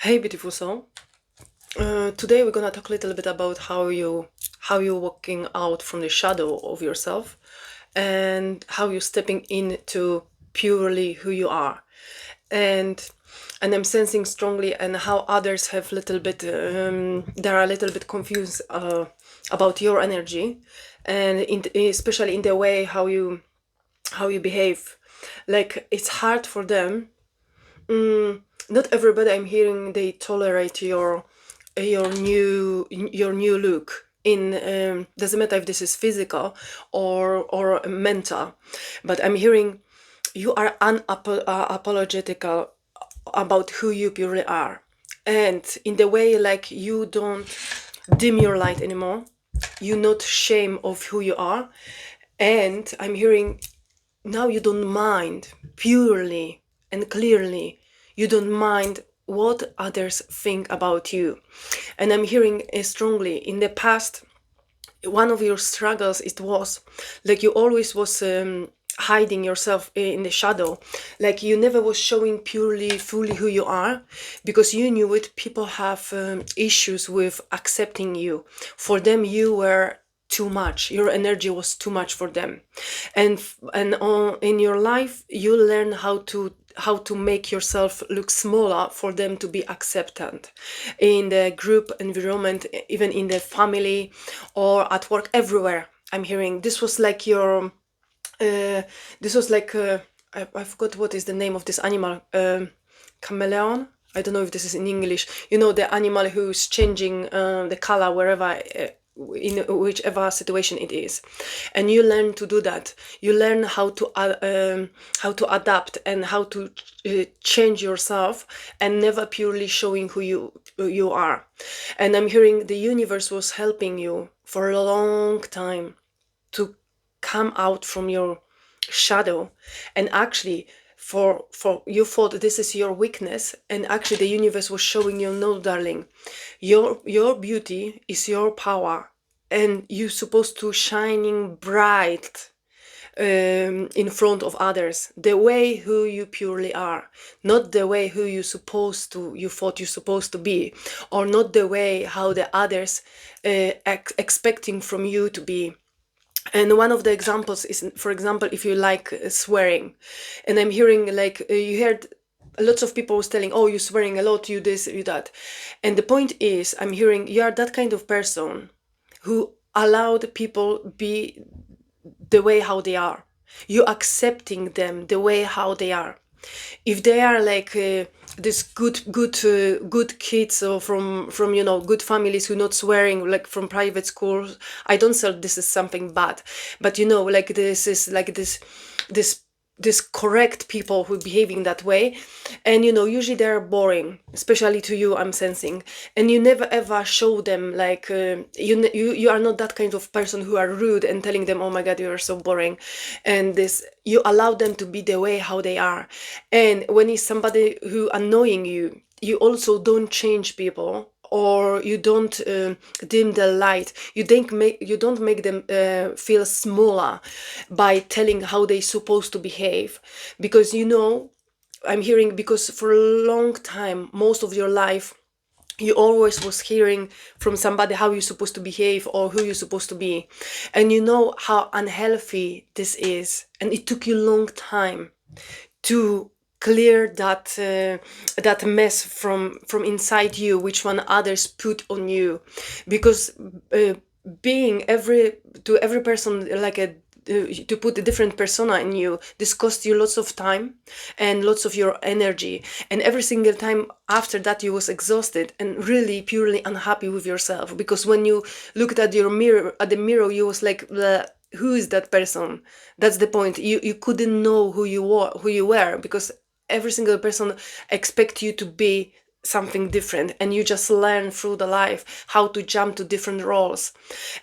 Hey, beautiful soul. Today we're gonna talk a little bit about how you walking out from the shadow of yourself, and how you stepping into purely who you are, and I'm sensing strongly and how others have little bit they're a little bit confused about your energy, and especially in the way how you behave. Like it's hard for them. Not everybody I'm hearing they tolerate your new look in doesn't matter if this is physical or mental, but I'm hearing you are unapologetic about who you purely are, and in the way like you don't dim your light anymore, you not shame of who you are, and I'm hearing now you don't mind purely and clearly, you don't mind what others think about you. And I'm hearing strongly in the past one of your struggles it was like you always was hiding yourself in the shadow, like you never was showing purely fully who you are, because you knew it people have issues with accepting you. For them you were too much, your energy was too much for them, and in your life you learn how to make yourself look smaller for them to be accepted in the group environment, even in the family or at work, everywhere. I'm hearing this was like your this was like I forgot what is the name of this animal, chameleon. I don't know if this is in English. You know, the animal who's changing the color wherever in whichever situation it is, and you learn to do that. You learn how to adapt and how to change yourself, and never purely showing who you are. And I'm hearing the universe was helping you for a long time to come out from your shadow, and actually for you thought this is your weakness, and actually the universe was showing you, no darling, your beauty is your power, and you're supposed to shining bright in front of others, the way who you purely are, not the way who you thought you're supposed to be, or not the way how the others expecting from you to be. And one of the examples is, for example, if you like swearing, and I'm hearing like you heard lots of people was telling, oh, you're swearing a lot, you this, you that. And the point is, I'm hearing you are that kind of person who allowed people be the way how they are. You accepting them the way how they are. If they are like this good kids, or from good families who not swearing, like from private schools, I don't say this is something bad, but like this is like this this correct people who behaving that way, and usually they're boring, especially to you, I'm sensing. And you never ever show them like you are not that kind of person who are rude and telling them, oh my god, you are so boring, and this you allow them to be the way how they are. And when it's somebody who annoying you, you also don't change people, or you don't dim the light. You don't make them feel smaller by telling how they supposed to behave, because I'm hearing, because for a long time, most of your life, you always was hearing from somebody how you're supposed to behave or who you're supposed to be, and you know how unhealthy this is, and it took you a long time to clear that mess from inside you, which one others put on you, because uh, being every person like a to put a different persona in you, this costs you lots of time and lots of your energy, and every single time after that you was exhausted and really purely unhappy with yourself, because when you looked at the mirror, you was like, "Bleh, who is that person?" That's the point. You couldn't know who you were, because every single person expect you to be something different, and you just learn through the life how to jump to different roles,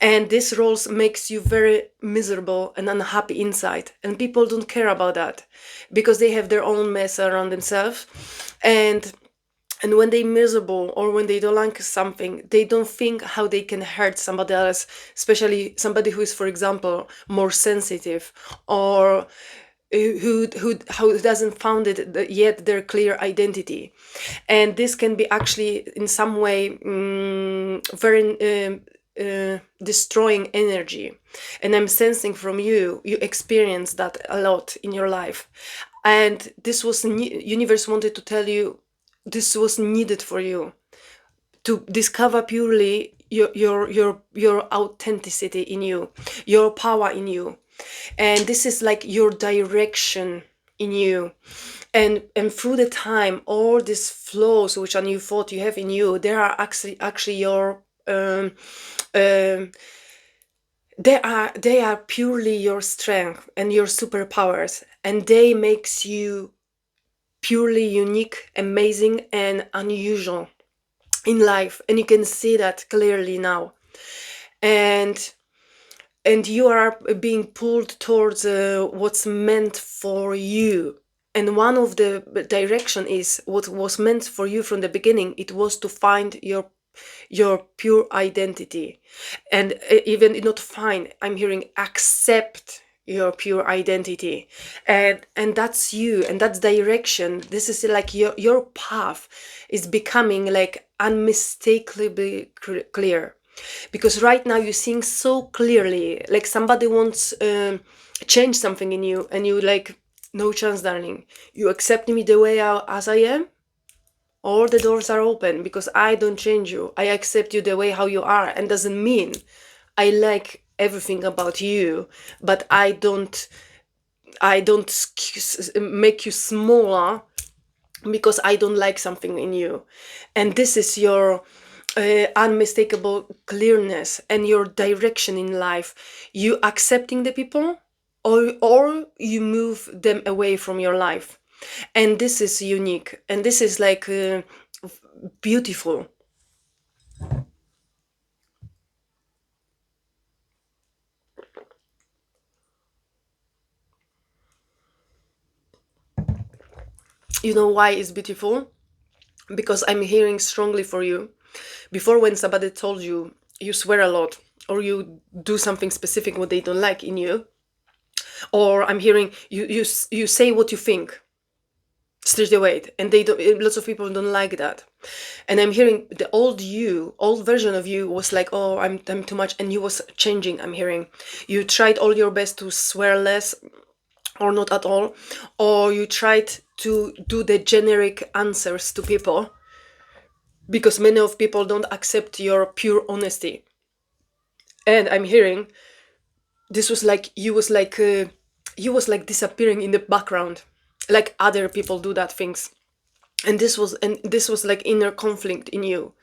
and these roles makes you very miserable and unhappy inside, and people don't care about that, because they have their own mess around themselves. And when they miserable, or when they don't like something, they don't think how they can hurt somebody else, especially somebody who is, for example, more sensitive, or who doesn't found it yet their clear identity. And this can be actually in some way very destroying energy. And I'm sensing from you experience that a lot in your life. And this was universe wanted to tell you this was needed for you to discover purely your authenticity in you, your power in you. And this is like your direction in you. And through the time, all these flows which are you thought you have in you, they are actually your um, they are purely your strength and your superpowers, and they makes you purely unique, amazing, and unusual in life. And you can see that clearly now. And you are being pulled towards what's meant for you. And one of the direction is what was meant for you from the beginning. It was to find your pure identity. And even not find, I'm hearing accept your pure identity. And that's you, and that's direction. This is like your path is becoming like unmistakably clear. Because right now you're seeing so clearly, like somebody wants change something in you, and you like, no chance, darling. You accept me the way as I am. All the doors are open because I don't change you. I accept you the way how you are, and doesn't mean I like everything about you, but I don't make you smaller because I don't like something in you. And this is your unmistakable clearness and your direction in life. You accepting the people, or you move them away from your life. And this is unique, and this is like beautiful. You know why it's beautiful? Because I'm hearing strongly for you. Before, when somebody told you you swear a lot, or you do something specific what they don't like in you, or I'm hearing you say what you think straight away, and they don't, lots of people don't like that. And I'm hearing the old version of you was like, oh, I'm too much, and you was changing. I'm hearing you tried all your best to swear less, or not at all, or you tried to do the generic answers to people, because many of people don't accept your pure honesty. And I'm hearing this was like you was like disappearing in the background, like other people do that things. And this was like inner conflict in you,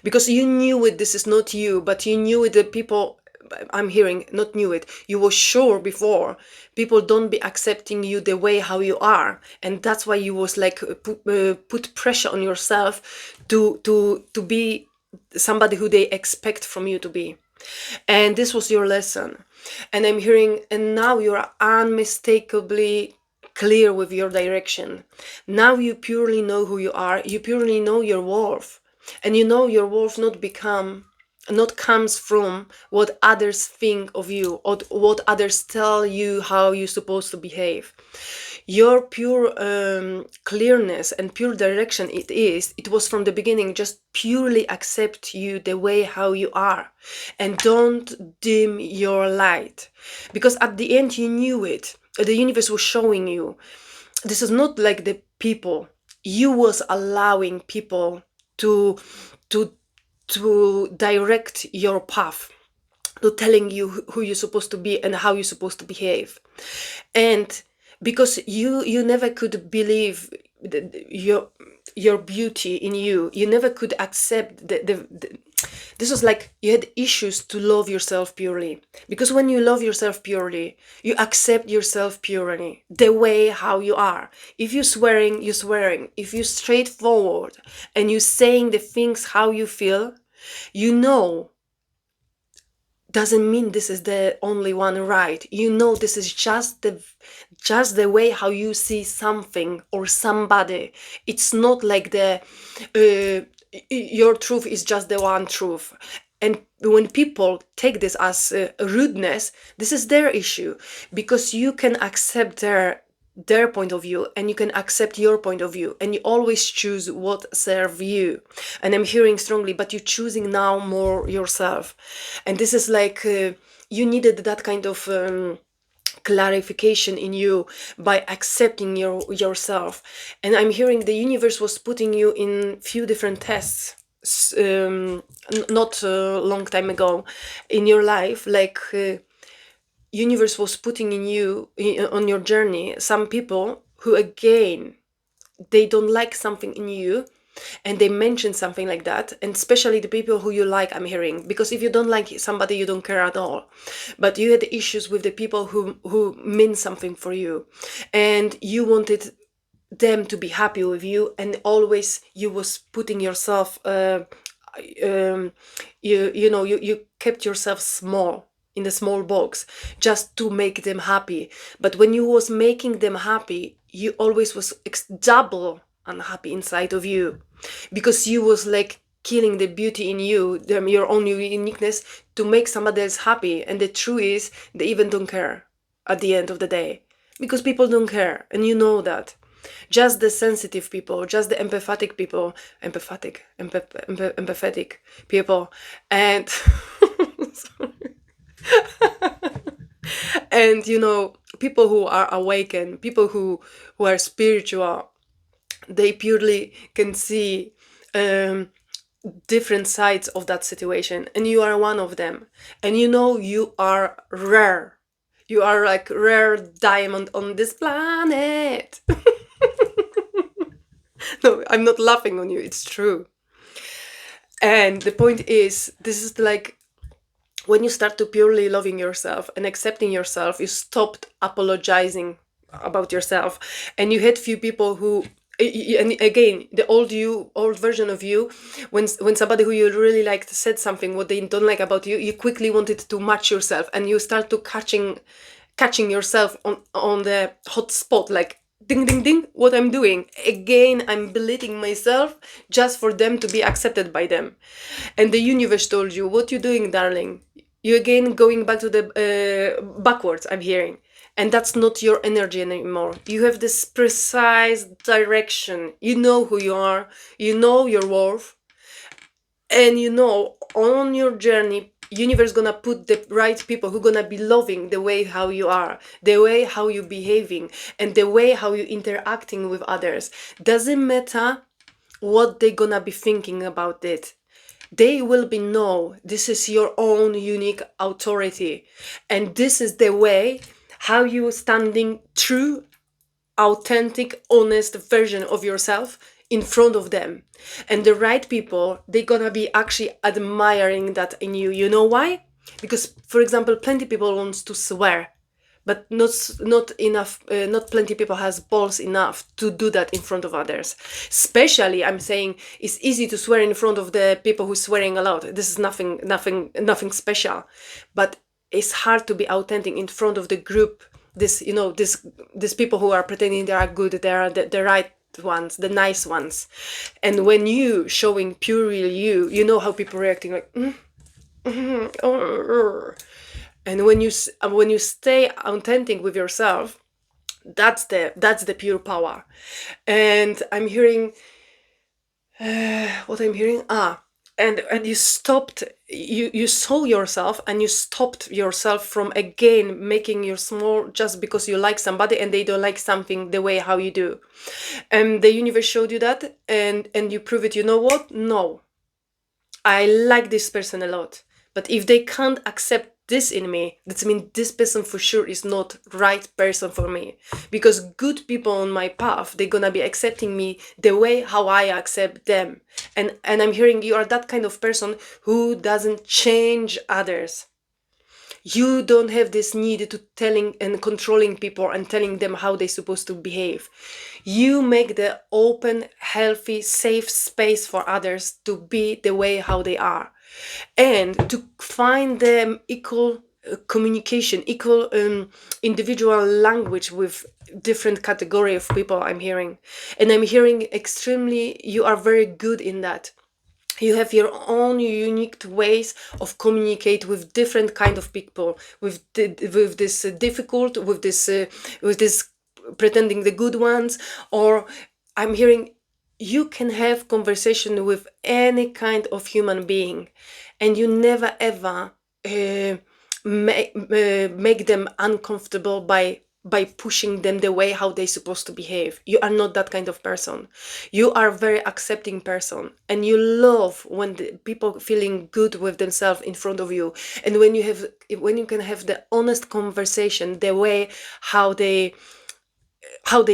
because you knew it, this is not you, but you knew it, the people, I'm hearing, not knew it, you were sure before people don't be accepting you the way how you are. And that's why you was like put pressure on yourself to be somebody who they expect from you to be. And this was your lesson. And I'm hearing, and now you're unmistakably clear with your direction. Now you purely know who you are, you purely know your worth. And you know your worth not comes from what others think of you, or what others tell you how you're supposed to behave. Your pure clearness and pure direction, it was from the beginning, just purely accept you the way how you are, and don't dim your light. Because at the end you knew it, the universe was showing you this is not like the people, you was allowing people to to to direct your path, to telling you who you're supposed to be and how you're supposed to behave. And because you never could believe your beauty in you, you never could accept this was like you had issues to love yourself purely. Because when you love yourself purely, you accept yourself purely the way how you are. If you're swearing, you're swearing. If you're straightforward and you're saying the things how you feel, you know, doesn't mean this is the only one right. You know, this is just the way how you see something or somebody. It's not like your truth is just the one truth. And when people take this as rudeness, this is their issue, because you can accept their point of view and you can accept your point of view, and you always choose what serve you. And I'm hearing strongly, but you're choosing now more yourself. And this is like you needed that kind of clarification in you by accepting yourself. And I'm hearing the universe was putting you in few different tests not a long time ago in your life, like universe was putting in you on your journey some people who again they don't like something in you, and they mention something like that, and especially the people who you like, I'm hearing, because if you don't like somebody you don't care at all, but you had issues with the people who mean something for you, and you wanted them to be happy with you, and always you was putting yourself you kept yourself small in the small box just to make them happy. But when you was making them happy, you always was double unhappy inside of you, because you was like killing the beauty in you, your own uniqueness, to make somebody else happy. And the truth is they even don't care at the end of the day, because people don't care, and you know that. Just the sensitive people, just the empathetic people, empathetic people, and and people who are awakened, people who are spiritual, they purely can see different sides of that situation, and you are one of them. And you are rare. You are like rare diamond on this planet. No, I'm not laughing on you, it's true. And the point is, this is like when you start to purely loving yourself and accepting yourself, you stopped apologizing about yourself. And you had few people who, and again, the old version of you, when somebody who you really liked said something what they don't like about you, you quickly wanted to match yourself, and you start to catching yourself on the hot spot, like ding ding ding, what I'm doing again, I'm belittling myself just for them to be accepted by them. And the universe told you, what you doing, darling? You again going back to the backwards, I'm hearing. And that's not your energy anymore. You have this precise direction. You know who you are, you know your worth, and on your journey universe gonna put the right people who gonna be loving the way how you are, the way how you behaving, and the way how you interacting with others. Doesn't matter what they gonna be thinking about it. They will be know this is your own unique authority, and this is the way how you standing true, authentic, honest version of yourself in front of them. And the right people, they're gonna be actually admiring that in you. You know why? Because, for example, plenty people wants to swear, but not enough, not plenty people has balls enough to do that in front of others. Especially, I'm saying, it's easy to swear in front of the people who's swearing a lot. This is nothing special, but it's hard to be authentic in front of the group. This people who are pretending they are good, they are the right ones, the nice ones. And when you showing purely you know how people reacting, like and when you stay authentic with yourself, that's the pure power. And I'm hearing what I'm hearing and you stopped, you saw yourself, and you stopped yourself from again making you small just because you like somebody and they don't like something the way how you do. And the universe showed you that, and you prove it. You know what? No, I like this person a lot, but if they can't accept this in me, that means this person for sure is not right person for me. Because good people on my path, they're gonna be accepting me the way how I accept them. And I'm hearing you are that kind of person who doesn't change others. You don't have this need to telling and controlling people and telling them how they're supposed to behave. You make the open, healthy, safe space for others to be the way how they are, and to find them equal communication, equal individual language with different category of people, I'm hearing. And I'm hearing extremely, you are very good in that. You have your own unique ways of communicate with different kind of people, with this difficult, with this pretending the good ones. Or I'm hearing you can have conversation with any kind of human being, and you never ever make them uncomfortable by pushing them the way how they're supposed to behave. You are not that kind of person. You are a very accepting person, and you love when the people feeling good with themselves in front of you, and when you can have the honest conversation the way how they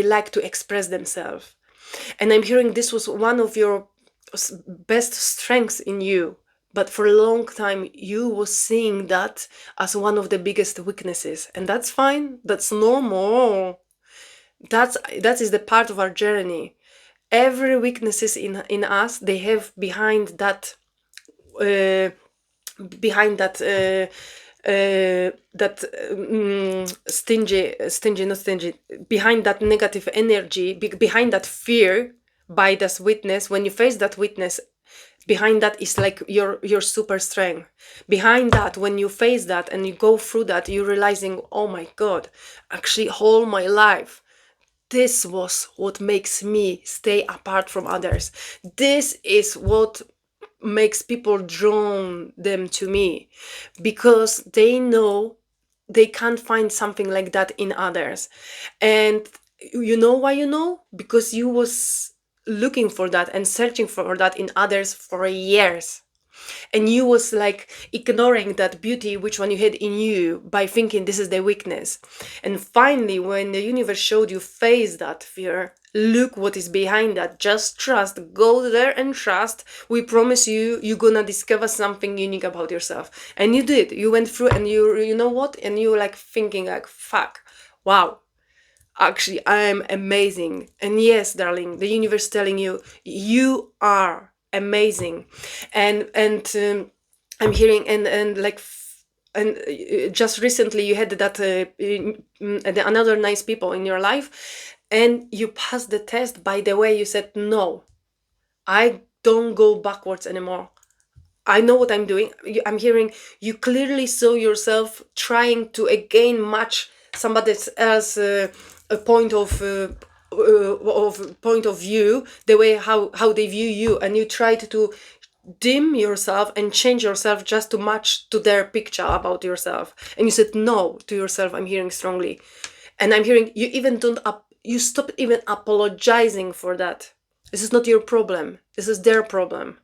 like to express themselves. And I'm hearing this was one of your best strengths in you, but for a long time you was seeing that as one of the biggest weaknesses, and that's fine, that's normal. That is the part of our journey. Every weaknesses in us, they have uh, behind that stingy, not stingy, behind that negative energy, behind that fear, by this witness. When you face that witness, behind that is like your super strength. Behind that, when you face that and you go through that, you're realizing, oh my god, actually all my life this was what makes me stay apart from others. This is what makes people drawn them to me, because they know they can't find something like that in others. And you know why? Because you was looking for that and searching for that in others for years, and you was like ignoring that beauty which one you had in you by thinking this is the weakness. And finally, when the universe showed you face that fear, look what is behind that. Just trust, go there and trust. We promise you, you're gonna discover something unique about yourself. And you did. You went through, and you know what, and you like thinking like, fuck, wow, actually I'm amazing. And yes, darling, the universe telling you you are amazing. And I'm hearing, and like and just recently you had that another nice people in your life, and you passed the test. By the way, you said, no, I don't go backwards anymore. I know what I'm doing. I'm hearing you clearly saw yourself trying to again match somebody else a point of view, the way how they view you, and you tried to dim yourself and change yourself just to match to their picture about yourself. And you said no to yourself. I'm hearing strongly, and I'm hearing you even don't you stop even apologizing for that. This is not your problem. This is their problem.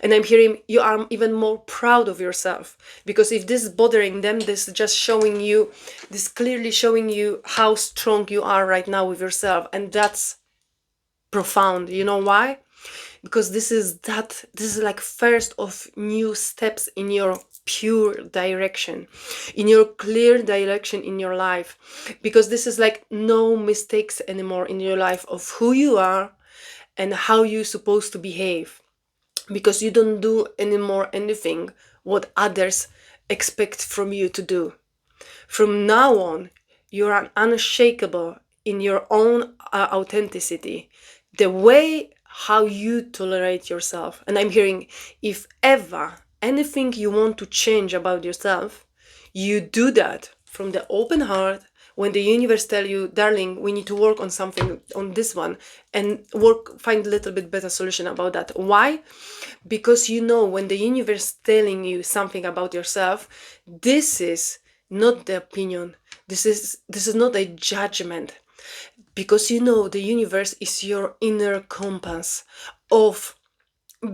And I'm hearing you are even more proud of yourself, because if this is bothering them, this is just showing you, this clearly showing you how strong you are right now with yourself. And that's profound. You know why? Because this is like first of new steps in your pure direction, in your clear direction in your life. Because this is like no mistakes anymore in your life of who you are and how you're supposed to behave, because you don't do anymore anything what others expect from you to do. From now on, you are unshakable in your own authenticity, the way how you tolerate yourself. And I'm hearing, if ever anything you want to change about yourself, you do that from the open heart. When the universe tell you, darling, we need to work on something on this one, and find a little bit better solution about that. Why? Because you know, when the universe telling you something about yourself, this is not the opinion. This is not a judgment, because you know the universe is your inner compass of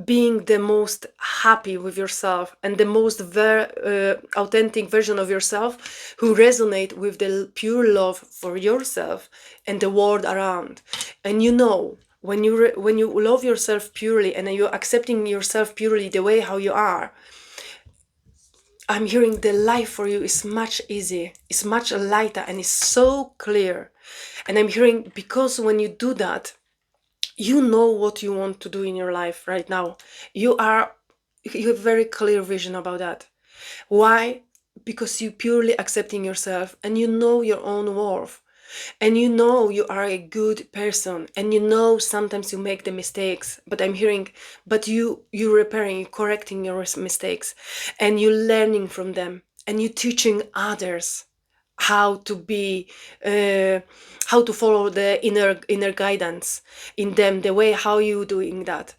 being the most happy with yourself and the most authentic version of yourself, who resonate with the pure love for yourself and the world around. And you know, when you love yourself purely and you're accepting yourself purely the way how you are, I'm hearing the life for you is much easier, it's much lighter, and it's so clear. And I'm hearing, because when you do that, you know what you want to do in your life right now. You have very clear vision about that. Why? Because you purely accepting yourself, and you know your own worth, and you know you are a good person, and you know sometimes you make the mistakes, but I'm hearing, but you repairing, you correcting your mistakes, and you learning from them, and you teaching others how to be how to follow the inner guidance in them, the way how you doing that.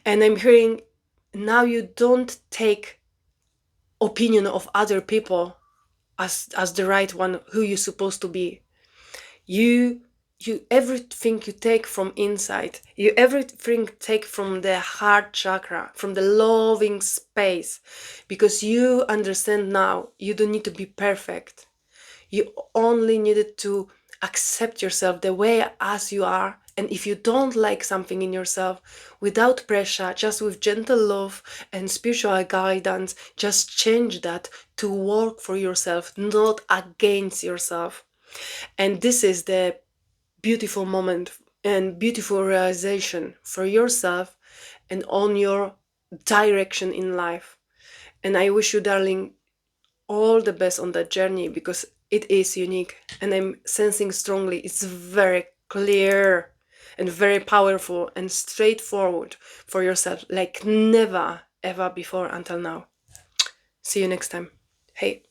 And I'm hearing now you don't take opinion of other people as the right one who you're supposed to be. You everything you take from inside, you everything take from the heart chakra, from the loving space, because you understand now you don't need to be perfect. You only needed to accept yourself the way as you are. And if you don't like something in yourself, without pressure, just with gentle love and spiritual guidance, just change that to work for yourself, not against yourself. And this is the beautiful moment and beautiful realization for yourself and on your direction in life. And I wish you, darling, all the best on that journey, because it is unique and I'm sensing strongly it's very clear and very powerful and straightforward for yourself like never ever before until now. See you next time. Hey.